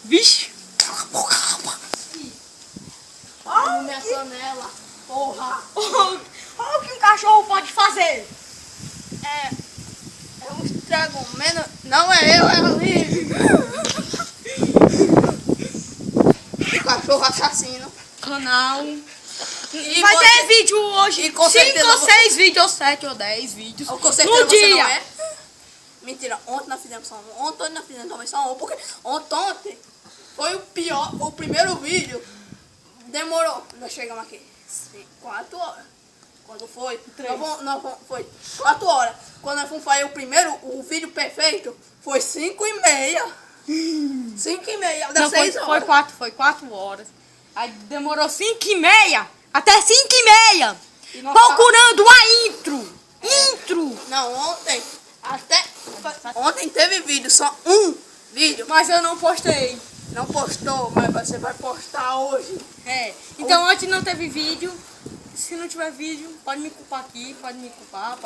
Vixe. Olha minha canela. Porra. Olha o que um cachorro pode fazer. É um estrago menos. Não é eu, é o Livre. O cachorro assassino. Canal. E Vai você- ter vídeo hoje. E com 5 certeza ou 6 vídeos, ou 7 ou 10 vídeos. Com certeza no você dia. não é. Mentira, ontem nós fizemos só um. Ontem nós fizemos também só um. Porque ontem foi o pior, o primeiro vídeo. Demorou. Nós chegamos aqui 4 horas. Quando foi? Foi 4 horas. Quando nós fomos fazer o vídeo perfeito, foi 5h30. 5h30, das Não, 6 horas. foi 4 horas. Aí demorou 5h30. Até 5h30. E nós Procurando a intro. Intro. Não, ontem teve vídeo, só um vídeo. Mas eu não postei. Não postou, mas você vai postar hoje. É. Então ontem não teve vídeo. Se não tiver vídeo, pode me culpar aqui, pode me culpar,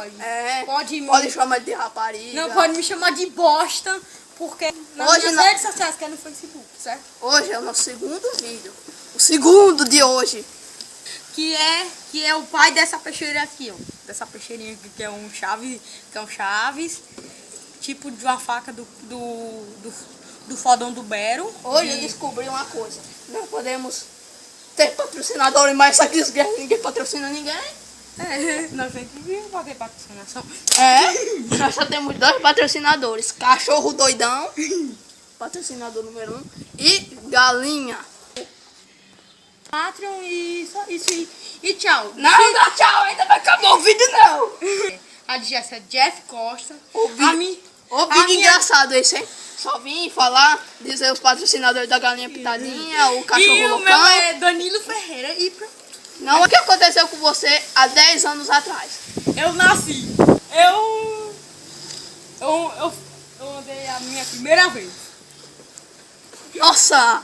Pode chamar de rapariga. Não pode me chamar de bosta, porque nas Hoje minhas não- redes sociais, que é no Facebook, certo? Hoje é o nosso segundo vídeo. O segundo de hoje. Que é o pai dessa peixeira aqui, ó. Dessa peixeirinha aqui, que é um Chaves, tipo de uma faca do fodão do Bero. Hoje eu descobri uma coisa. Nós podemos ter patrocinadores, mas essa desgraça ninguém patrocina ninguém. É, nós temos que fazer patrocinação. É, nós só temos 2 patrocinadores. Cachorro doidão, patrocinador número 1. E galinha. Patreon e só isso. E tchau. Não dá tchau, ainda vai acabar o vídeo não. A de Jeff Costa. O vídeo engraçado esse, hein? Só vim falar, dizer os patrocinadores da Galinha Pitadinha, o Cachorro E o Loucão. meu é Danilo Ferreira. E Não, o que aconteceu com você há 10 anos atrás? eu nasci. Eu andei a minha primeira vez. Nossa!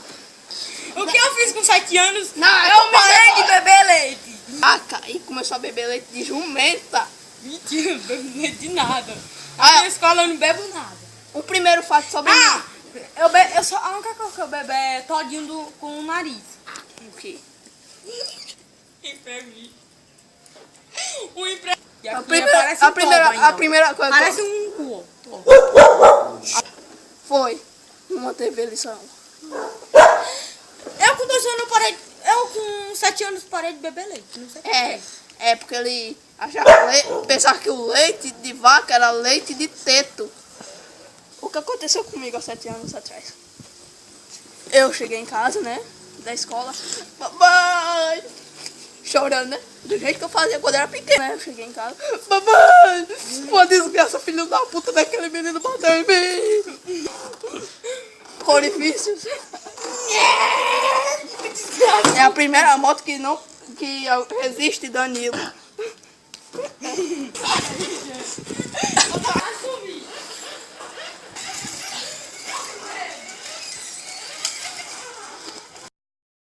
O que eu fiz com 7 anos? Não, eu parei de beber leite. Vaca, e começou a beber leite de jumenta. Mentira, não bebo leite de nada. Ah, Na minha escola eu não bebo nada. O primeiro fato sobre mim. A única coisa que eu bebo é todinho com o nariz. O quê? Um emprego. A primeira coisa que Parece um cu. foi uma TV lição. Eu com 2 anos parei. Eu com 7 anos parei de beber leite. Não sei porquê. É porque ele pensava que o leite de vaca era leite de teto. O que aconteceu comigo há 7 anos atrás? Eu cheguei em casa, né? Da escola. Mamãe! Chorando, né? Do jeito que eu fazia quando era pequena, né? Eu cheguei em casa. Mamãe! Uma desgraça, filho da puta daquele menino bateu em mim! Orifícios. É a primeira moto que resiste, Danilo.